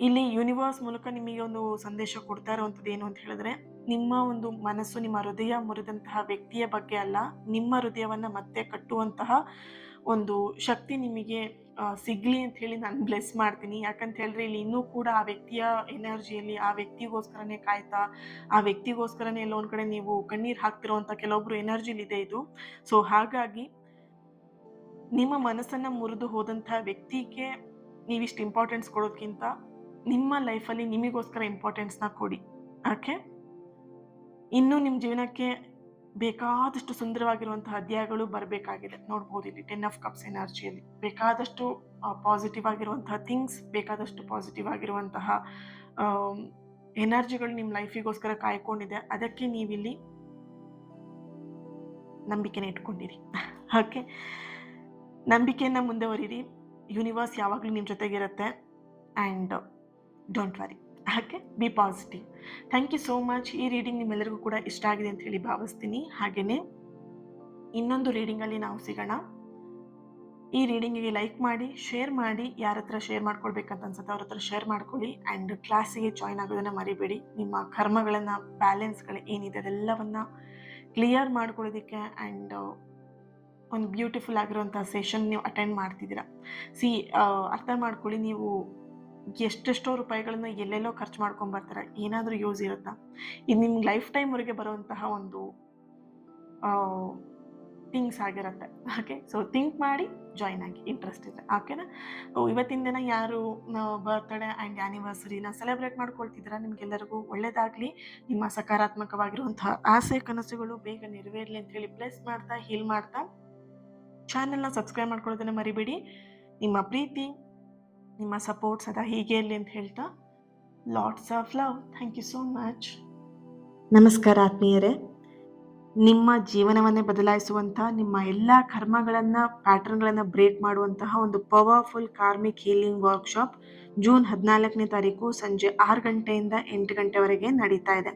ಇಲ್ಲಿ ಯೂನಿವರ್ಸ್ ಮೂಲಕ ನಿಮಗೆ ಒಂದು ಸಂದೇಶ ಕೊಡ್ತಾ ಇರುವಂಥದ್ದು ಏನು ಅಂತ ಹೇಳಿದ್ರೆ, ನಿಮ್ಮ ಒಂದು ಮನಸ್ಸು, ನಿಮ್ಮ ಹೃದಯ ಮುರಿದಂತಹ ವ್ಯಕ್ತಿಯ ಬಗ್ಗೆ ಅಲ್ಲ, ನಿಮ್ಮ ಹೃದಯವನ್ನು ಮತ್ತೆ ಕಟ್ಟುವಂತಹ ಒಂದು ಶಕ್ತಿ ನಿಮಗೆ ಸಿಗಲಿ ಅಂತ ಹೇಳಿ ನಾನು ಬ್ಲೆಸ್ ಮಾಡ್ತೀನಿ. ಯಾಕಂತ ಹೇಳಿದ್ರೆ ಇಲ್ಲಿ ಇನ್ನೂ ಕೂಡ ಆ ವ್ಯಕ್ತಿಯ ಎನರ್ಜಿಯಲ್ಲಿ ಆ ವ್ಯಕ್ತಿಗೋಸ್ಕರನೇ ಕಾಯ್ತಾ, ಆ ವ್ಯಕ್ತಿಗೋಸ್ಕರನೇ ಎಲ್ಲೋ ಒಂದು ಕಡೆ ನೀವು ಕಣ್ಣೀರು ಹಾಕ್ತಿರುವಂಥ ಕೆಲವೊಬ್ರು ಎನರ್ಜಿಲಿದೆ ಇದು. ಸೊ ಹಾಗಾಗಿ ನಿಮ್ಮ ಮನಸ್ಸನ್ನು ಮುರಿದು ಹೋದಂತಹ ವ್ಯಕ್ತಿಗೆ ನೀವಿಷ್ಟು ಇಂಪಾರ್ಟೆನ್ಸ್ ಕೊಡೋದಕ್ಕಿಂತ ನಿಮ್ಮ ಲೈಫಲ್ಲಿ ನಿಮಗೋಸ್ಕರ ಇಂಪಾರ್ಟೆನ್ಸ್ನ ಕೊಡಿ. ಓಕೆ, ಇನ್ನೂ ನಿಮ್ಮ ಜೀವನಕ್ಕೆ ಬೇಕಾದಷ್ಟು ಸುಂದರವಾಗಿರುವಂತಹ ಅಧ್ಯಾಯಗಳು ಬರಬೇಕಾಗಿದೆ. ನೋಡ್ಬೋದು ಇಲ್ಲಿ 10 ಆಫ್ ಕಪ್ಸ್ ಎನರ್ಜಿಯಲ್ಲಿ ಬೇಕಾದಷ್ಟು ಪಾಸಿಟಿವ್ ಆಗಿರುವಂತಹ ಥಿಂಗ್ಸ್, ಬೇಕಾದಷ್ಟು ಪಾಸಿಟಿವ್ ಆಗಿರುವಂತಹ ಎನರ್ಜಿಗಳು ನಿಮ್ಮ ಲೈಫಿಗೋಸ್ಕರ ಕಾಯ್ಕೊಂಡಿದೆ. ಅದಕ್ಕೆ ನೀವಿಲ್ಲಿ ನಂಬಿಕೆನ ಇಟ್ಕೊಂಡಿರಿ. ಓಕೆ, ನಂಬಿಕೆಯನ್ನು ಮುಂದುವರಿರಿ. ಯೂನಿವರ್ಸ್ ಯಾವಾಗಲೂ ನಿಮ್ಮ ಜೊತೆಗಿರುತ್ತೆ. And don't worry. Okay, be positive. Thank you so much. ಈ ರೀಡಿಂಗ್ ನಿಮ್ಮೆಲ್ಲರಿಗೂ ಕೂಡ ಇಷ್ಟ ಆಗಿದೆ ಅಂತ ಹೇಳಿ ಭಾವಿಸ್ತೀನಿ. ಹಾಗೆಯೇ ಇನ್ನೊಂದು ರೀಡಿಂಗಲ್ಲಿ ನಾವು ಸಿಗೋಣ. ಈ ರೀಡಿಂಗಿಗೆ ಲೈಕ್ ಮಾಡಿ, ಶೇರ್ ಮಾಡಿ, ಯಾರ ಹತ್ರ ಶೇರ್ ಮಾಡ್ಕೊಳ್ಬೇಕಂತ ಅನ್ಸುತ್ತೆ ಅವ್ರ ಹತ್ರ ಶೇರ್ ಮಾಡ್ಕೊಳ್ಳಿ. ಆ್ಯಂಡ್ ಕ್ಲಾಸಿಗೆ ಜಾಯ್ನ್ ಆಗೋದನ್ನು ಮರಿಬೇಡಿ. ನಿಮ್ಮ ಕರ್ಮಗಳನ್ನು, ಬ್ಯಾಲೆನ್ಸ್ಗಳು ಏನಿದೆ ಅದೆಲ್ಲವನ್ನು ಕ್ಲಿಯರ್ ಮಾಡ್ಕೊಳ್ಳೋದಕ್ಕೆ ಆ್ಯಂಡ್ ಒಂದು ಬ್ಯೂಟಿಫುಲ್ ಆಗಿರುವಂಥ ಸೆಷನ್ ನೀವು ಅಟೆಂಡ್ ಮಾಡ್ತಿದ್ದೀರಾ. ಅರ್ಥ ಮಾಡ್ಕೊಳ್ಳಿ, ನೀವು ಎಷ್ಟೆಷ್ಟೋ ರೂಪಾಯಿಗಳನ್ನ ಎಲ್ಲೆಲ್ಲೋ ಖರ್ಚು ಮಾಡ್ಕೊಂಬರ್ತಾರೆ, ಏನಾದರೂ ಯೂಸ್ ಇರುತ್ತಾ? ಇದು ನಿಮ್ಗೆ ಲೈಫ್ ಟೈಮ್ವರೆಗೆ ಬರುವಂತಹ ಒಂದು ಥಿಂಗ್ಸ್ ಆಗಿರುತ್ತೆ. ಓಕೆ, ಸೊ ಥಿಂಕ್ ಮಾಡಿ ಜಾಯ್ನ್ ಆಗಿ, ಇಂಟ್ರೆಸ್ಟ್ ಇದೆ. ಓಕೆನಾ, ಇವತ್ತಿನ ದಿನ ಯಾರು ಬರ್ತ್ಡೇ ಆ್ಯಂಡ್ ಆ್ಯನಿವರ್ಸರಿನ ಸೆಲೆಬ್ರೇಟ್ ಮಾಡ್ಕೊಳ್ತಿದ್ದೀರಾ, ನಿಮಗೆಲ್ಲರಿಗೂ ಒಳ್ಳೆಯದಾಗಲಿ. ನಿಮ್ಮ ಸಕಾರಾತ್ಮಕವಾಗಿರುವಂತಹ ಆಸೆ, ಕನಸುಗಳು ಬೇಗ ನೆರವೇರಲಿ ಅಂತ ಹೇಳಿ ಬ್ಲೆಸ್ ಮಾಡ್ತಾ, ಹೀಲ್ ಮಾಡ್ತಾ, ಚಾನೆಲ್ನ ಸಬ್ಸ್ಕ್ರೈಬ್ ಮಾಡ್ಕೊಳ್ಳೋದನ್ನು ಮರಿಬೇಡಿ. ನಿಮ್ಮ ಪ್ರೀತಿ, ನಿಮ್ಮ ಸಪೋರ್ಟ್ ಸದಾ ಹೀಗೆ ಇರಲಿ ಅಂತ ಹೇಳ್ತಾ, lots of love. Thank you so much. ನಮಸ್ಕಾರ ಆತ್ಮೀಯರೇ. ನಿಮ್ಮ ಜೀವನವನ್ನೇ ಬದಲಾಯಿಸುವಂಥ, ನಿಮ್ಮ ಎಲ್ಲ ಕರ್ಮಗಳನ್ನು, ಪ್ಯಾಟರ್ನ್ಗಳನ್ನು ಬ್ರೇಕ್ ಮಾಡುವಂತಹ ಒಂದು powerful karmic healing workshop June 14ನೇ ತಾರೀಕು ಸಂಜೆ 6 ಗಂಟೆಯಿಂದ 8 ಗಂಟೆವರೆಗೆ ನಡೀತಾ ಇದೆ.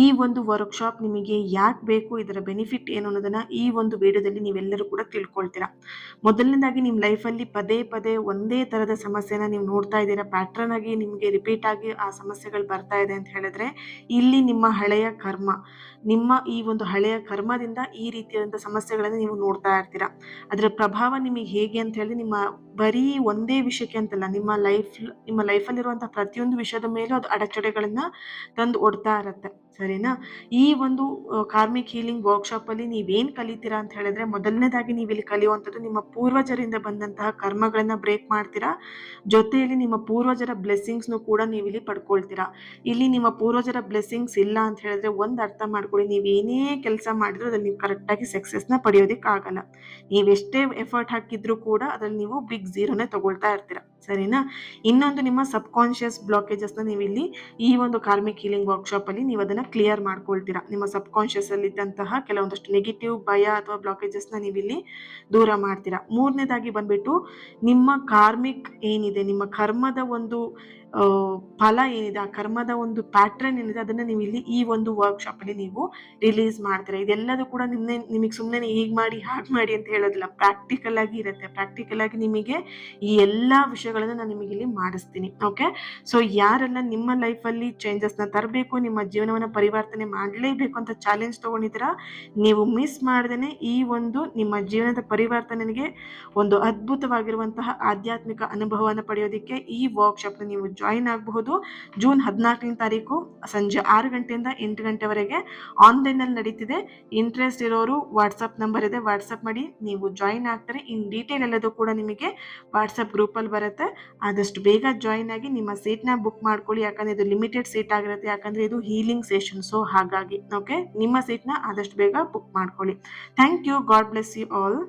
ಈ ಒಂದು ವರ್ಕ್ಶಾಪ್ ನಿಮಗೆ ಯಾಕೆ ಬೇಕು, ಇದರ ಬೆನಿಫಿಟ್ ಏನು ಅನ್ನೋದನ್ನ ಈ ಒಂದು ವಿಡಿಯೋದಲ್ಲಿ ನೀವೆಲ್ಲರೂ ಕೂಡ ತಿಳ್ಕೊಳ್ತೀರಾ. ಮೊದಲನೇದಾಗಿ ನಿಮ್ಮ ಲೈಫಲ್ಲಿ ಪದೇ ಪದೇ ಒಂದೇ ಥರದ ಸಮಸ್ಯೆನ ನೀವು ನೋಡ್ತಾ ಇದ್ದೀರಾ, ಪ್ಯಾಟ್ರನ್ ಆಗಿ ನಿಮಗೆ ರಿಪೀಟ್ ಆಗಿ ಆ ಸಮಸ್ಯೆಗಳು ಬರ್ತಾ ಇದೆ ಅಂತ ಹೇಳಿದ್ರೆ ಇಲ್ಲಿ ನಿಮ್ಮ ಹಳೆಯ ಕರ್ಮ, ನಿಮ್ಮ ಈ ಒಂದು ಹಳೆಯ ಕರ್ಮದಿಂದ ಈ ರೀತಿಯಾದಂಥ ಸಮಸ್ಯೆಗಳನ್ನು ನೀವು ನೋಡ್ತಾ ಇರ್ತೀರಾ. ಅದರ ಪ್ರಭಾವ ನಿಮಗೆ ಹೇಗೆ ಅಂತ ಹೇಳಿ ನಿಮ್ಮ ಬರೀ ಒಂದೇ ವಿಷಯಕ್ಕೆ ಅಂತಲ್ಲ, ನಿಮ್ಮ ಲೈಫಲ್ಲಿರುವಂಥ ಪ್ರತಿಯೊಂದು ವಿಷಯದ ಮೇಲೂ ಅದು ಅಡಚಣೆಗಳನ್ನ ತಂದು ಒಡ್ತಾ ಇರತ್ತೆ. ಸರಿನಾ? ಈ ಒಂದು ಕಾರ್ಮಿಕ್ ಹೀಲಿಂಗ್ ವರ್ಕ್ಶಾಪ್ ಅಲ್ಲಿ ನೀವೇನ್ ಕಲಿತೀರಾ ಅಂತ ಹೇಳಿದ್ರೆ, ಮೊದಲನೇದಾಗಿ ನೀವು ಇಲ್ಲಿ ಕಲಿಯುವಂಥದ್ದು ನಿಮ್ಮ ಪೂರ್ವಜರಿಂದ ಬಂದಂತಹ ಕರ್ಮಗಳನ್ನ ಬ್ರೇಕ್ ಮಾಡ್ತೀರಾ. ಜೊತೆಯಲ್ಲಿ ನಿಮ್ಮ ಪೂರ್ವಜರ ಬ್ಲೆಸ್ಸಿಂಗ್ಸ್ನು ಕೂಡ ನೀವು ಇಲ್ಲಿ ಪಡ್ಕೊಳ್ತೀರಾ. ಇಲ್ಲಿ ನಿಮ್ಮ ಪೂರ್ವಜರ ಬ್ಲೆಸ್ಸಿಂಗ್ಸ್ ಇಲ್ಲ ಅಂತ ಹೇಳಿದ್ರೆ ಒಂದು ಅರ್ಥ ಮಾಡ್ಕೊಳ್ಳಿ, ನೀವು ಏನೇ ಕೆಲಸ ಮಾಡಿದ್ರು ಅದ್ರಲ್ಲಿ ನೀವು ಕರೆಕ್ಟಾಗಿ ಸಕ್ಸಸ್ನ ಪಡೆಯೋದಕ್ಕೆ ಆಗಲ್ಲ. ನೀವೆಷ್ಟೇ ಎಫರ್ಟ್ ಹಾಕಿದ್ರು ಕೂಡ ಅದ್ರಲ್ಲಿ ನೀವು ಬಿಗ್ ಝೀರೋನೇ ತಗೊಳ್ತಾ ಇರ್ತೀರಾ. ಸರಿನಾ? ಇನ್ನೊಂದು ನಿಮ್ಮ ಸಬ್ ಕಾನ್ಶಿಯಸ್ ಬ್ಲಾಕೇಜಸ್ನ ನೀವು ಇಲ್ಲಿ ಈ ಒಂದು ಕಾರ್ಮಿಕ್ ಹೀಲಿಂಗ್ ವರ್ಕ್ಶಾಪ್ ಅಲ್ಲಿ ನೀವು ಅದನ್ನ ಕ್ಲಿಯರ್ ಮಾಡ್ಕೊಳ್ತೀರಾ. ನಿಮ್ಮ ಸಬ್ ಕಾನ್ಶಿಯಸ್ ಅಲ್ಲಿ ಇದ್ದಂತಹ ಕೆಲವೊಂದಷ್ಟು ನೆಗೆಟಿವ್ ಭಯ ಅಥವಾ ಬ್ಲಾಕೇಜಸ್ನ ನೀವು ಇಲ್ಲಿ ದೂರ ಮಾಡ್ತೀರಾ. ಮೂರನೇದಾಗಿ ಬಂದ್ಬಿಟ್ಟು ನಿಮ್ಮ ಕಾರ್ಮಿಕ್ ಏನಿದೆ, ನಿಮ್ಮ ಕರ್ಮದ ಒಂದು ಫಲ ಏನಿದೆ, ಆ ಕರ್ಮದ ಒಂದು ಪ್ಯಾಟ್ರನ್ ಏನಿದೆ ಅದನ್ನ ನೀವು ಇಲ್ಲಿ ಈ ಒಂದು ವರ್ಕ್ಶಾಪ್ ಅಲ್ಲಿ ನೀವು ರಿಲೀಸ್ ಮಾಡ್ತೀರಾ. ಇದೆಲ್ಲದೂ ಕೂಡ ನಿಮಗೆ ಸುಮ್ಮನೆ ಹೀಗೆ ಮಾಡಿ ಹಾಗೆ ಮಾಡಿ ಅಂತ ಹೇಳೋದಿಲ್ಲ, ಪ್ರಾಕ್ಟಿಕಲ್ ಆಗಿ ಇರುತ್ತೆ. ಪ್ರಾಕ್ಟಿಕಲ್ ಆಗಿ ನಿಮಗೆ ಈ ಎಲ್ಲಾ ವಿಷಯಗಳನ್ನ ನಾನು ನಿಮಗೆ ಇಲ್ಲಿ ಮಾಡಿಸ್ತೀನಿ. ಓಕೆ, ಸೊ ಯಾರೆಲ್ಲ ನಿಮ್ಮ ಲೈಫಲ್ಲಿ ಚೇಂಜಸ್ನ ತರಬೇಕು, ನಿಮ್ಮ ಜೀವನವನ್ನು ಪರಿವರ್ತನೆ ಮಾಡಲೇಬೇಕು ಅಂತ ಚಾಲೆಂಜ್ ತಗೊಂಡಿದ್ದೀರಾ, ನೀವು ಮಿಸ್ ಮಾಡ್ದೇನೆ ಈ ಒಂದು ನಿಮ್ಮ ಜೀವನದ ಪರಿವರ್ತನೆಗೆ ಒಂದು ಅದ್ಭುತವಾಗಿರುವಂತಹ ಆಧ್ಯಾತ್ಮಿಕ ಅನುಭವವನ್ನು ಪಡೆಯೋದಕ್ಕೆ ಈ ವರ್ಕ್ಶಾಪ್ನ ನೀವು ಜಾಯಿನ್ ಆಗಬಹುದು. ಜೂನ್ 14ನೇ ತಾರೀಕು ಸಂಜೆ 6 ಗಂಟೆಯಿಂದ 8 ಗಂಟೆವರೆಗೆ ಆನ್ಲೈನಲ್ಲಿ ನಡೀತಿದೆ. ಇಂಟ್ರೆಸ್ಟ್ ಇರೋರು ವಾಟ್ಸಪ್ ನಂಬರ್ ಇದೆ, ವಾಟ್ಸಪ್ ಮಾಡಿ ನೀವು ಜಾಯಿನ್ ಆಗ್ತಾರೆ. ಇನ್ ಡೀಟೇಲ್ ಎಲ್ಲದೂ ಕೂಡ ನಿಮಗೆ ವಾಟ್ಸಪ್ ಗ್ರೂಪಲ್ಲಿ ಬರುತ್ತೆ. ಆದಷ್ಟು ಬೇಗ ಜಾಯಿನ್ ಆಗಿ ನಿಮ್ಮ ಸೀಟ್ನ ಬುಕ್ ಮಾಡ್ಕೊಳ್ಳಿ, ಯಾಕಂದರೆ ಇದು ಲಿಮಿಟೆಡ್ ಸೀಟ್ ಆಗಿರುತ್ತೆ, ಯಾಕಂದರೆ ಇದು ಹೀಲಿಂಗ್ ಸೆಷನ್. ಸೊ ಹಾಗಾಗಿ ಓಕೆ, ನಿಮ್ಮ ಸೀಟ್ನ ಆದಷ್ಟು ಬೇಗ ಬುಕ್ ಮಾಡ್ಕೊಳ್ಳಿ. Thank you. God bless you all.